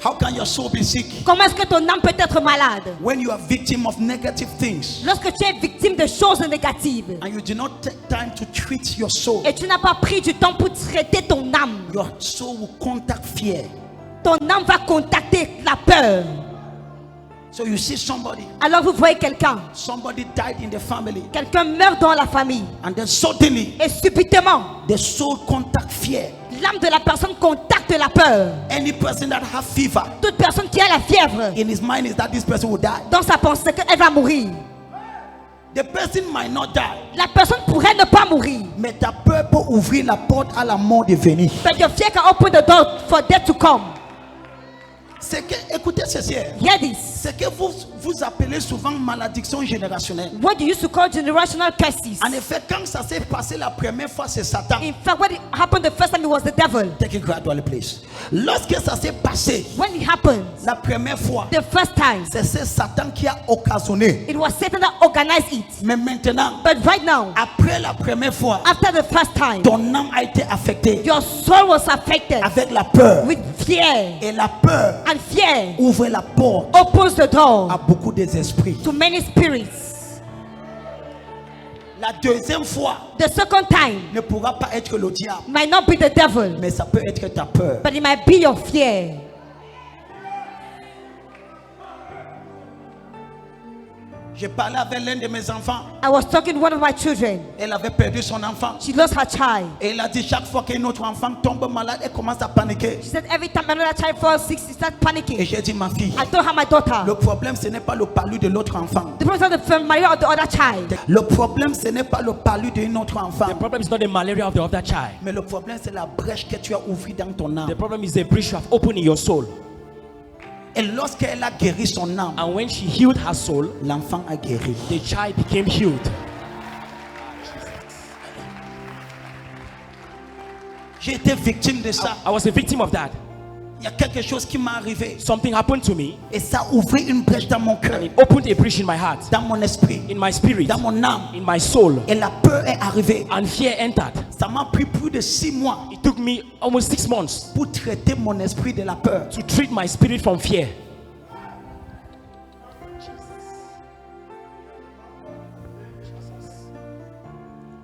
Speaker 1: How can your soul be sick?
Speaker 3: Comment est-ce que ton âme peut être malade?
Speaker 1: When you are victim of negative things
Speaker 3: Lorsque tu es victime de choses négatives
Speaker 1: and you do not take time to treat your soul,
Speaker 3: et tu n'as pas pris du temps pour traiter ton âme,
Speaker 1: your soul will contact fear.
Speaker 3: ton âme va contacter la peur.
Speaker 1: So you see somebody,
Speaker 3: Alors vous voyez quelqu'un,
Speaker 1: somebody died in the family,
Speaker 3: quelqu'un meurt dans la famille
Speaker 1: and then suddenly
Speaker 3: et subitement,
Speaker 1: the soul contact fear.
Speaker 3: l'âme de la personne contacte la peur.
Speaker 1: Any person that have fever,
Speaker 3: Toute personne qui a la fièvre,
Speaker 1: in his mind is that this person will die.
Speaker 3: dans sa pensée qu'elle va mourir.
Speaker 1: The person might not die,
Speaker 3: La personne pourrait ne pas mourir.
Speaker 1: mais ta peur peut ouvrir la porte à la mort de venir.
Speaker 3: But your fear can open the door for death to come.
Speaker 1: C'est que, écoutez ceci,
Speaker 3: Hear this.
Speaker 1: c'est que vous appelez souvent malédiction générationnelle.
Speaker 3: What you used to call generational curses.
Speaker 1: En effet, quand ça s'est passé la première fois, c'est Satan.
Speaker 3: In fact, when it happened the first time, it was the devil.
Speaker 1: Take it gradually, please. Lorsque ça s'est passé
Speaker 3: When it happened
Speaker 1: la première fois,
Speaker 3: the first time,
Speaker 1: c'est Satan qui a occasionné.
Speaker 3: it was Satan that organized it.
Speaker 1: Mais maintenant,
Speaker 3: But right now,
Speaker 1: après la première fois,
Speaker 3: after the first time,
Speaker 1: ton âme a été affectée
Speaker 3: your soul was affected
Speaker 1: avec la peur.
Speaker 3: with fear.
Speaker 1: Et la peur
Speaker 3: And fear
Speaker 1: ouvre la porte
Speaker 3: opens the
Speaker 1: à
Speaker 3: door
Speaker 1: beaucoup des esprits.
Speaker 3: to many spirits.
Speaker 1: La deuxième fois
Speaker 3: The second time
Speaker 1: ne pourra pas être le diable,
Speaker 3: might not be the devil,
Speaker 1: mais ça peut être ta peur.
Speaker 3: but it might be your fear.
Speaker 1: J'ai parlé avec l'un de mes enfants.
Speaker 3: I was talking to one of my children.
Speaker 1: Elle avait perdu son enfant.
Speaker 3: She lost her child.
Speaker 1: Et il a dit chaque fois qu'un autre enfant tombe malade, elle commence à paniquer.
Speaker 3: She said every time another child falls sick, she starts
Speaker 1: Et
Speaker 3: panicking.
Speaker 1: j'ai dit ma fille,
Speaker 3: I told her, my daughter,
Speaker 1: le problème ce n'est pas le palu de l'autre enfant.
Speaker 3: the problem is not the malaria of the other child.
Speaker 1: Le problème ce n'est pas le palu d'un autre enfant.
Speaker 2: The problem is not the malaria of the other child.
Speaker 1: Mais le problème c'est la brèche que tu as ouverte dans ton
Speaker 2: The
Speaker 1: âme.
Speaker 2: problem is the breach you have opened in your soul.
Speaker 1: Et lorsqu'elle a guéri son âme,
Speaker 2: And when she healed her soul,
Speaker 1: l'enfant a guéri.
Speaker 2: the child became healed.
Speaker 1: J'ai été victime de ça.
Speaker 2: I was a victim of that.
Speaker 1: Il y a quelque chose qui m'est arrivé.
Speaker 2: Something happened to me,
Speaker 1: Et ça a ouvert une brèche dans mon cœur,
Speaker 2: and it opened a breach in my heart,
Speaker 1: dans mon esprit,
Speaker 2: in my spirit,
Speaker 1: dans mon âme.
Speaker 2: in my soul,
Speaker 1: Et la peur est arrivée.
Speaker 2: and fear entered.
Speaker 1: Ça m'a pris plus de 6 mois
Speaker 2: It took me almost 6 months
Speaker 1: pour traiter mon esprit de la peur.
Speaker 2: to treat my spirit from fear.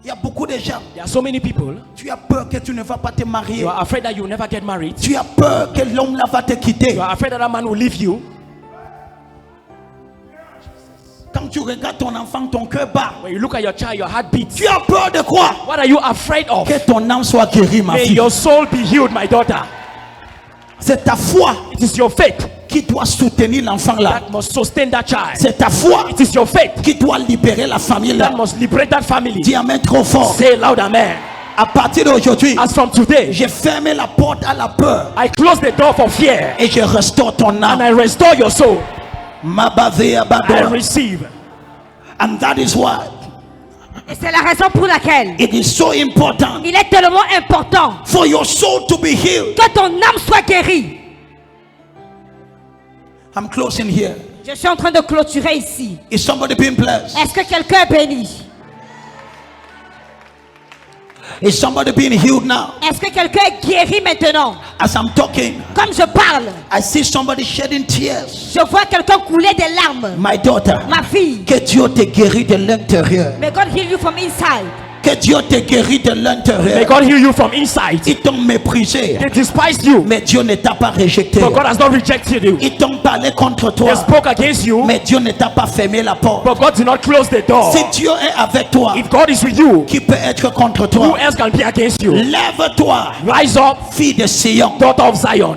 Speaker 1: Il y a beaucoup de gens.
Speaker 2: There are so many people.
Speaker 1: Tu as peur que tu ne vas pas te marier.
Speaker 2: You are afraid that you will never get married.
Speaker 1: Tu as peur que l'homme là va te quitter.
Speaker 2: You are afraid that that man will leave you.
Speaker 1: Quand tu regardes ton enfant, ton cœur bat.
Speaker 2: When you look at your child, your heart beats.
Speaker 1: Tu as peur de quoi?
Speaker 2: What are you afraid of?
Speaker 1: Que ton âme soit guérie, ma
Speaker 2: May
Speaker 1: fille.
Speaker 2: your soul be healed, my daughter.
Speaker 1: C'est ta foi
Speaker 2: It is your faith
Speaker 1: qui doit soutenir l'enfant là.
Speaker 2: that must sustain that child.
Speaker 1: C'est ta foi
Speaker 2: It is your faith
Speaker 1: qui doit libérer la famille là.
Speaker 2: that must liberate that family.
Speaker 1: Dis amen trop fort.
Speaker 2: Say loud amen.
Speaker 1: À partir d'aujourd'hui,
Speaker 2: As from today,
Speaker 1: j'ai fermé la porte à la peur
Speaker 2: I close the door for fear
Speaker 1: et je restaure ton
Speaker 2: and
Speaker 1: âme.
Speaker 2: I restore your soul.
Speaker 1: Mabave
Speaker 2: I
Speaker 1: abadora.
Speaker 2: receive.
Speaker 1: And that is why
Speaker 3: Et c'est la raison pour laquelle
Speaker 1: it is so important
Speaker 3: il est tellement important
Speaker 1: for your soul to be healed.
Speaker 3: que ton âme soit guérie.
Speaker 1: I'm closing here.
Speaker 3: Je suis en train de clôturer ici.
Speaker 1: Is somebody being blessed?
Speaker 3: Est-ce que quelqu'un est béni?
Speaker 1: Is somebody being healed now?
Speaker 3: Est-ce que quelqu'un est guéri maintenant?
Speaker 1: As I'm talking,
Speaker 3: Comme je parle,
Speaker 1: I see somebody shedding tears.
Speaker 3: je vois quelqu'un couler des larmes.
Speaker 1: My daughter,
Speaker 3: Ma fille,
Speaker 1: que Dieu te guérit de l'intérieur.
Speaker 3: may God heal you from inside.
Speaker 1: Que Dieu te guérit de
Speaker 2: May
Speaker 1: l'intérieur.
Speaker 2: God heal you from inside.
Speaker 1: Ils t'ont méprisé,
Speaker 2: They despised you,
Speaker 1: mais Dieu ne t'a pas rejeté.
Speaker 2: but God has not rejected you.
Speaker 1: Ils t'ont parlé contre toi,
Speaker 2: They spoke against you,
Speaker 1: mais Dieu ne t'a pas fermé la porte.
Speaker 2: but God did not close the door.
Speaker 1: Si Dieu est avec toi,
Speaker 2: If God is with you,
Speaker 1: qui peut être contre
Speaker 2: who
Speaker 1: toi?
Speaker 2: else can be against you?
Speaker 1: Lève-toi,
Speaker 2: Rise up,
Speaker 1: fille de Sion.
Speaker 2: daughter of Zion.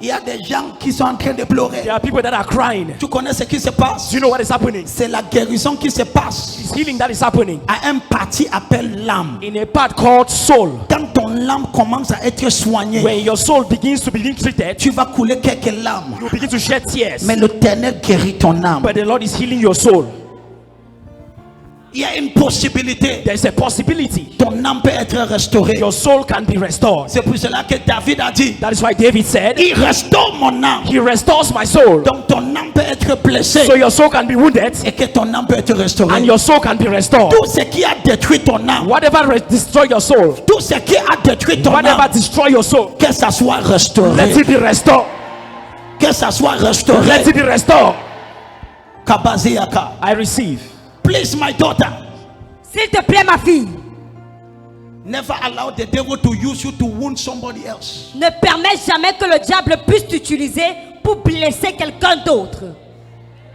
Speaker 1: Il y a des gens qui sont en train de pleurer.
Speaker 2: There are people that are crying.
Speaker 1: Tu connais ce qui se passe?
Speaker 2: Do you know what is happening?
Speaker 1: C'est la guérison qui se passe
Speaker 2: It's healing that is happening
Speaker 1: à un parti appelle l'âme.
Speaker 2: in a part called soul.
Speaker 1: Quand ton âme commence à être soignée,
Speaker 2: When your soul begins to be treated,
Speaker 1: tu vas couler quelques larmes.
Speaker 2: you begin to shed tears.
Speaker 1: Mais l'Éternel guérit ton âme.
Speaker 2: But the Lord is healing your soul.
Speaker 1: Il y a une possibilité.
Speaker 2: There's a possibility
Speaker 1: Ton âme peut être restaurée.
Speaker 2: your soul can be restored.
Speaker 1: C'est pour cela que David a dit,
Speaker 2: That is why David said,
Speaker 1: il restaure mon âme.
Speaker 2: He restores my soul.
Speaker 1: Donc ton âme peut être blessée
Speaker 2: So your soul can be wounded
Speaker 1: et que ton âme peut être restaurée.
Speaker 2: and your soul can be restored.
Speaker 1: Tout ce qui a détruit ton âme,
Speaker 2: Whatever destroy your soul,
Speaker 1: tout ce qui a détruit ton
Speaker 2: whatever
Speaker 1: âme,
Speaker 2: destroy your soul,
Speaker 1: que ça soit
Speaker 2: let
Speaker 1: restauré.
Speaker 2: it be restored.
Speaker 1: Que ça soit
Speaker 2: Let
Speaker 1: restauré.
Speaker 2: it be restored.
Speaker 1: Kabaziaka.
Speaker 2: I receive.
Speaker 1: Please, my daughter,
Speaker 3: S'il te plaît, ma fille,
Speaker 1: never allow the devil to use you to wound somebody else.
Speaker 3: ne permets jamais que le diable puisse t'utiliser pour blesser quelqu'un d'autre.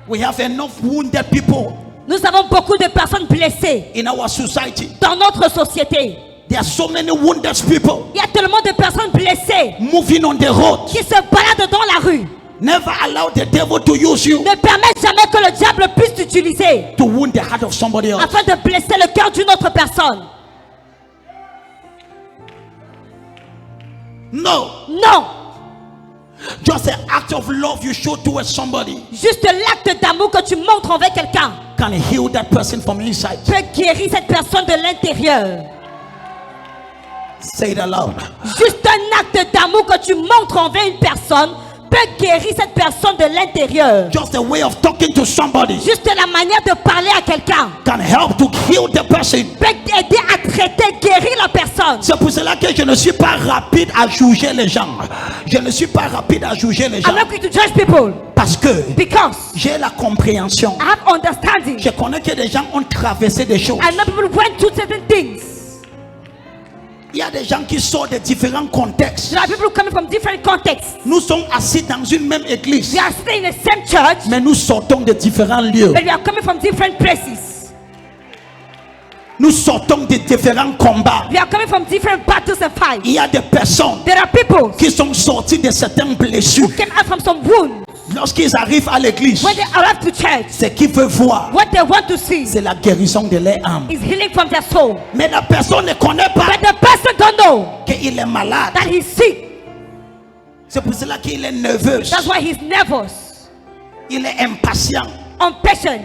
Speaker 1: We have enough wounded people
Speaker 3: Nous avons beaucoup de personnes blessées
Speaker 1: in our society.
Speaker 3: dans notre société.
Speaker 1: There are so many wounded people
Speaker 3: Il y a tellement de personnes blessées
Speaker 1: moving on the road.
Speaker 3: qui se baladent dans la rue.
Speaker 1: Never allow the devil to use you
Speaker 3: Ne permets jamais que le diable puisse t'utiliser
Speaker 1: to wound the heart of somebody else.
Speaker 3: afin de blesser le cœur d'une autre personne.
Speaker 1: No,
Speaker 3: Non,
Speaker 1: just an act of love you show towards somebody
Speaker 3: juste l'acte d'amour que tu montres envers quelqu'un
Speaker 1: can heal that person from inside.
Speaker 3: peut guérir cette personne de l'intérieur.
Speaker 1: Say it aloud.
Speaker 3: Juste un acte d'amour que tu montres envers une personne peut guérir cette personne de l'intérieur.
Speaker 1: Just a way of talking to somebody
Speaker 3: Juste la manière de parler à quelqu'un
Speaker 1: can help to heal the person.
Speaker 3: peut aider à traiter, guérir la personne.
Speaker 1: C'est pour cela que je ne suis pas rapide à juger les gens. Je ne suis pas rapide à juger les gens
Speaker 3: I'm not going to judge people
Speaker 1: parce que
Speaker 3: because
Speaker 1: j'ai la compréhension.
Speaker 3: I have understanding.
Speaker 1: Je connais que des gens ont traversé des choses.
Speaker 3: I know people went through certain things.
Speaker 1: Il y a des gens qui sortent de différents contextes.
Speaker 3: There are people coming from different contexts.
Speaker 1: Nous sommes assis dans une même église,
Speaker 3: We are staying in the same church,
Speaker 1: mais nous sortons de différents lieux.
Speaker 3: but we are coming from different places.
Speaker 1: Nous sortons de différents combats.
Speaker 3: We are coming from different battles and fights.
Speaker 1: Il y a des personnes
Speaker 3: There are people
Speaker 1: qui sont sorties de certaines blessures.
Speaker 3: who came out from some wounds.
Speaker 1: Lorsqu'ils arrivent à l'église,
Speaker 3: When they arrive to church,
Speaker 1: ce qu'ils veulent voir,
Speaker 3: what they want to see
Speaker 1: c'est la guérison de leur âme.
Speaker 3: is healing from their soul.
Speaker 1: Mais la personne ne connaît pas
Speaker 3: But the person don't know
Speaker 1: qu'il est malade.
Speaker 3: that he's sick.
Speaker 1: C'est pour cela qu'il est nerveux.
Speaker 3: That's why he's nervous,
Speaker 1: Il est impatient.
Speaker 3: impatient.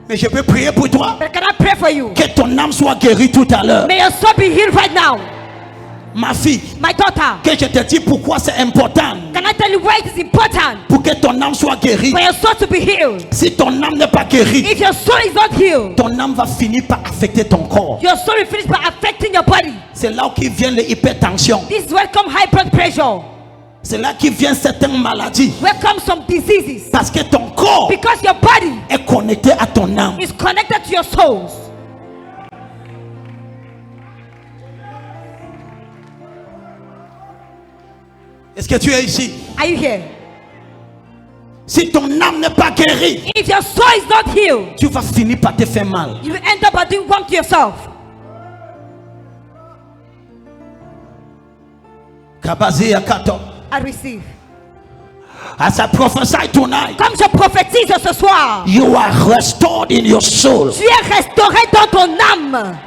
Speaker 1: Mais je peux prier pour toi.
Speaker 3: But can I pray for you?
Speaker 1: Que ton âme soit guérie tout à l'heure.
Speaker 3: May your soul be healed right now.
Speaker 1: Ma fille,
Speaker 3: My daughter,
Speaker 1: que je te dis pourquoi c'est important.
Speaker 3: can I tell you why it is important
Speaker 1: Pour que ton âme soit guérie.
Speaker 3: for your soul to be healed?
Speaker 1: Si ton âme n'est pas guérie,
Speaker 3: If your soul is not healed,
Speaker 1: ton âme va finir par affecter ton corps.
Speaker 3: your soul will finish by affecting your body.
Speaker 1: C'est là où vient l'hypertension.
Speaker 3: This is where come high blood pressure,
Speaker 1: C'est là qu'il vient certaines maladies.
Speaker 3: where come some diseases.
Speaker 1: Parce que ton corps
Speaker 3: Because your body
Speaker 1: est connecté à ton âme.
Speaker 3: is connected to your souls.
Speaker 1: Est-ce que tu es ici?
Speaker 3: Are you here?
Speaker 1: Si ton âme n'est pas guérie,
Speaker 3: If your soul is not healed,
Speaker 1: tu vas finir par te faire mal.
Speaker 3: you will end up by doing wrong to yourself.
Speaker 1: Kabazia Kato.
Speaker 3: I receive.
Speaker 1: As I prophesy tonight,
Speaker 3: Comme je prophétise ce soir,
Speaker 1: you are restored in your soul.
Speaker 3: tu es restauré dans ton âme.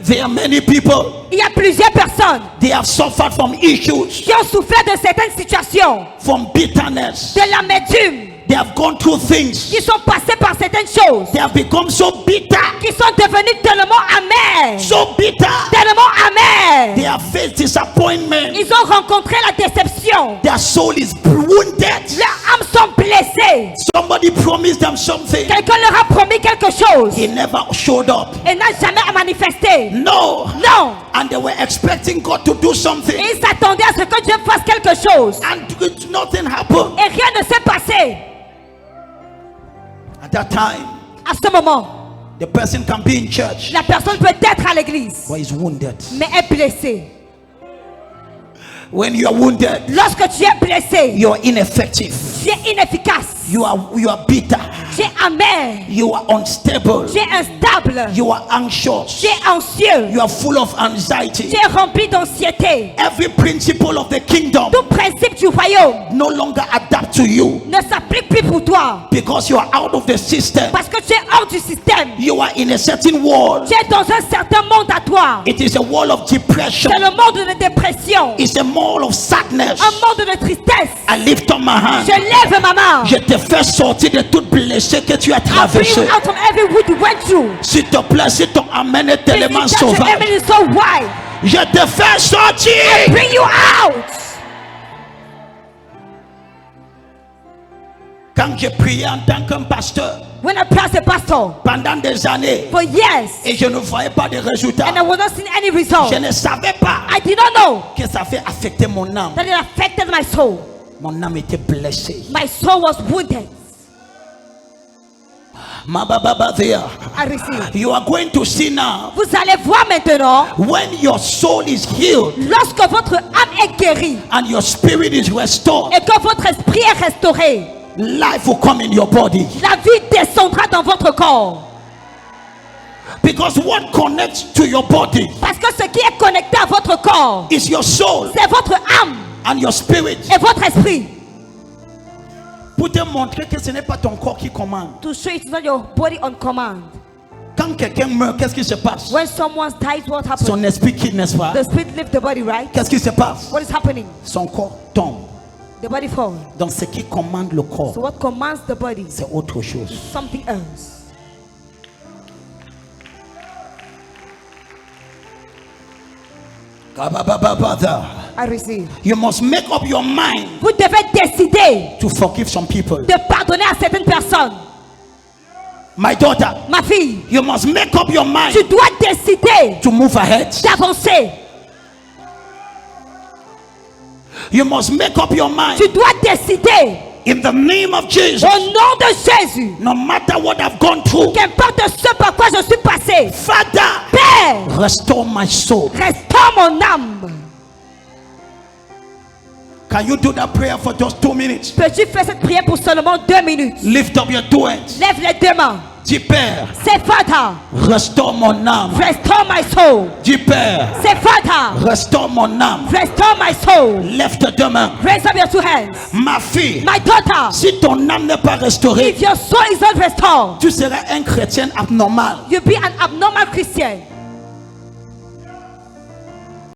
Speaker 1: There are many people,
Speaker 3: Il y a plusieurs personnes
Speaker 1: they have suffered from issues,
Speaker 3: qui ont souffert de certaines situations,
Speaker 1: from bitterness.
Speaker 3: de l'amertume,
Speaker 1: They have gone through things.
Speaker 3: qui sont passés par certaines choses,
Speaker 1: They have become so bitter,
Speaker 3: qui sont devenus tellement amers,
Speaker 1: so bitter.
Speaker 3: tellement amers.
Speaker 1: They have faced disappointment.
Speaker 3: Ils ont rencontré la déception.
Speaker 1: Their soul is wounded.
Speaker 3: Leurs âmes sont blessées.
Speaker 1: Somebody promised them something.
Speaker 3: Quelqu'un leur a promis quelque chose
Speaker 1: He never showed up.
Speaker 3: et n'a jamais manifesté.
Speaker 1: No.
Speaker 3: Non.
Speaker 1: And they were expecting God to do something.
Speaker 3: Et ils s'attendaient à ce que Dieu fasse quelque chose.
Speaker 1: And nothing happened.
Speaker 3: Et rien ne s'est passé.
Speaker 1: At that time,
Speaker 3: À ce moment,
Speaker 1: the person can be in church,
Speaker 3: la personne peut être à l'église,
Speaker 1: but is wounded.
Speaker 3: mais est blessée.
Speaker 1: When you are wounded,
Speaker 3: Lorsque tu es blessé,
Speaker 1: you are ineffective.
Speaker 3: tu es inefficace,
Speaker 1: You are bitter.
Speaker 3: tu es amer,
Speaker 1: You are unstable.
Speaker 3: tu es instable,
Speaker 1: You are anxious.
Speaker 3: tu es anxieux,
Speaker 1: You are full of anxiety.
Speaker 3: tu es rempli d'anxiété.
Speaker 1: Every principle of the kingdom
Speaker 3: Tout principe du royaume
Speaker 1: no longer adapt to you
Speaker 3: ne s'applique plus pour toi
Speaker 1: because you are out of the system.
Speaker 3: parce que tu es hors du système.
Speaker 1: You are in a certain world.
Speaker 3: Tu es dans un certain monde à toi.
Speaker 1: It is a world of depression.
Speaker 3: C'est le monde de dépression,
Speaker 1: It's a world of sadness.
Speaker 3: un monde de tristesse.
Speaker 1: I lift up my hand.
Speaker 3: Je lève ma main.
Speaker 1: Je te fais sortir de toute blessée que tu as
Speaker 3: I bring
Speaker 1: traversée.
Speaker 3: you out from every wood you went through.
Speaker 1: S'il te plaît, si ton amen est tellement
Speaker 3: This is such an
Speaker 1: sauvage,
Speaker 3: enemy so wide.
Speaker 1: je te fais sortir.
Speaker 3: Bring you out.
Speaker 1: Quand j'ai prié en tant qu'un pasteur
Speaker 3: When I passed a pastor
Speaker 1: pendant des années
Speaker 3: for years
Speaker 1: et je ne voyais pas de résultats,
Speaker 3: and I was not seeing any result,
Speaker 1: je ne savais pas
Speaker 3: I did not know
Speaker 1: que ça fait affecter mon âme.
Speaker 3: that it affected my soul.
Speaker 1: Mon âme était blessée.
Speaker 3: My soul was wounded. I received.
Speaker 1: You are going to see now,
Speaker 3: Vous allez voir maintenant,
Speaker 1: when your soul is healed
Speaker 3: lorsque votre âme est guérie
Speaker 1: and your spirit is restored,
Speaker 3: et que votre esprit est restauré,
Speaker 1: life will come in your body.
Speaker 3: la vie descendra dans votre corps.
Speaker 1: Because what connects to your body
Speaker 3: Parce que ce qui est connecté à votre corps,
Speaker 1: is your soul
Speaker 3: c'est votre âme
Speaker 1: and your spirit.
Speaker 3: et votre esprit.
Speaker 1: Pour te montrer que ce n'est pas ton corps qui commande.
Speaker 3: To show it's not your body on command.
Speaker 1: Quand quelqu'un meurt, qu'est-ce qui se passe?
Speaker 3: When someone dies, what happens?
Speaker 1: Son esprit quitte, n'est-ce pas?
Speaker 3: The spirit leaves the body, right?
Speaker 1: Qu'est-ce qui se passe?
Speaker 3: What is happening?
Speaker 1: Son corps tombe.
Speaker 3: The body falls.
Speaker 1: Donc ce qui commande le
Speaker 3: So
Speaker 1: corps,
Speaker 3: what commands the body?
Speaker 1: c'est autre chose.
Speaker 3: Something else. I receive.
Speaker 1: You must make up your mind
Speaker 3: Vous devez décider
Speaker 1: to forgive some people.
Speaker 3: de pardonner à certaines personnes.
Speaker 1: My daughter,
Speaker 3: Ma fille,
Speaker 1: you must make up your mind
Speaker 3: tu dois décider
Speaker 1: to move ahead.
Speaker 3: d'avancer.
Speaker 1: You must make up your mind
Speaker 3: Tu dois décider
Speaker 1: in the name of Jesus.
Speaker 3: au nom de Jésus.
Speaker 1: No matter what I've gone through,
Speaker 3: Qu'importe ce par quoi je suis passé.
Speaker 1: Father,
Speaker 3: Père,
Speaker 1: restore my soul.
Speaker 3: restaure mon âme.
Speaker 1: Can you do that prayer for just 2 minutes?
Speaker 3: Peux-tu faire cette prière pour seulement 2 minutes?
Speaker 1: Lift up your two hands.
Speaker 3: Lève les deux mains.
Speaker 1: Dis Père,
Speaker 3: Say, Father,
Speaker 1: restaure mon âme.
Speaker 3: restore my soul.
Speaker 1: Dis Père,
Speaker 3: Say, Father,
Speaker 1: restaure mon âme.
Speaker 3: restore my soul.
Speaker 1: Lève tes deux mains.
Speaker 3: Raise up your two hands.
Speaker 1: Ma fille,
Speaker 3: My daughter,
Speaker 1: si ton âme n'est pas restaurée,
Speaker 3: if your soul is not restored,
Speaker 1: tu seras un chrétien abnormal.
Speaker 3: you'll be an abnormal Christian.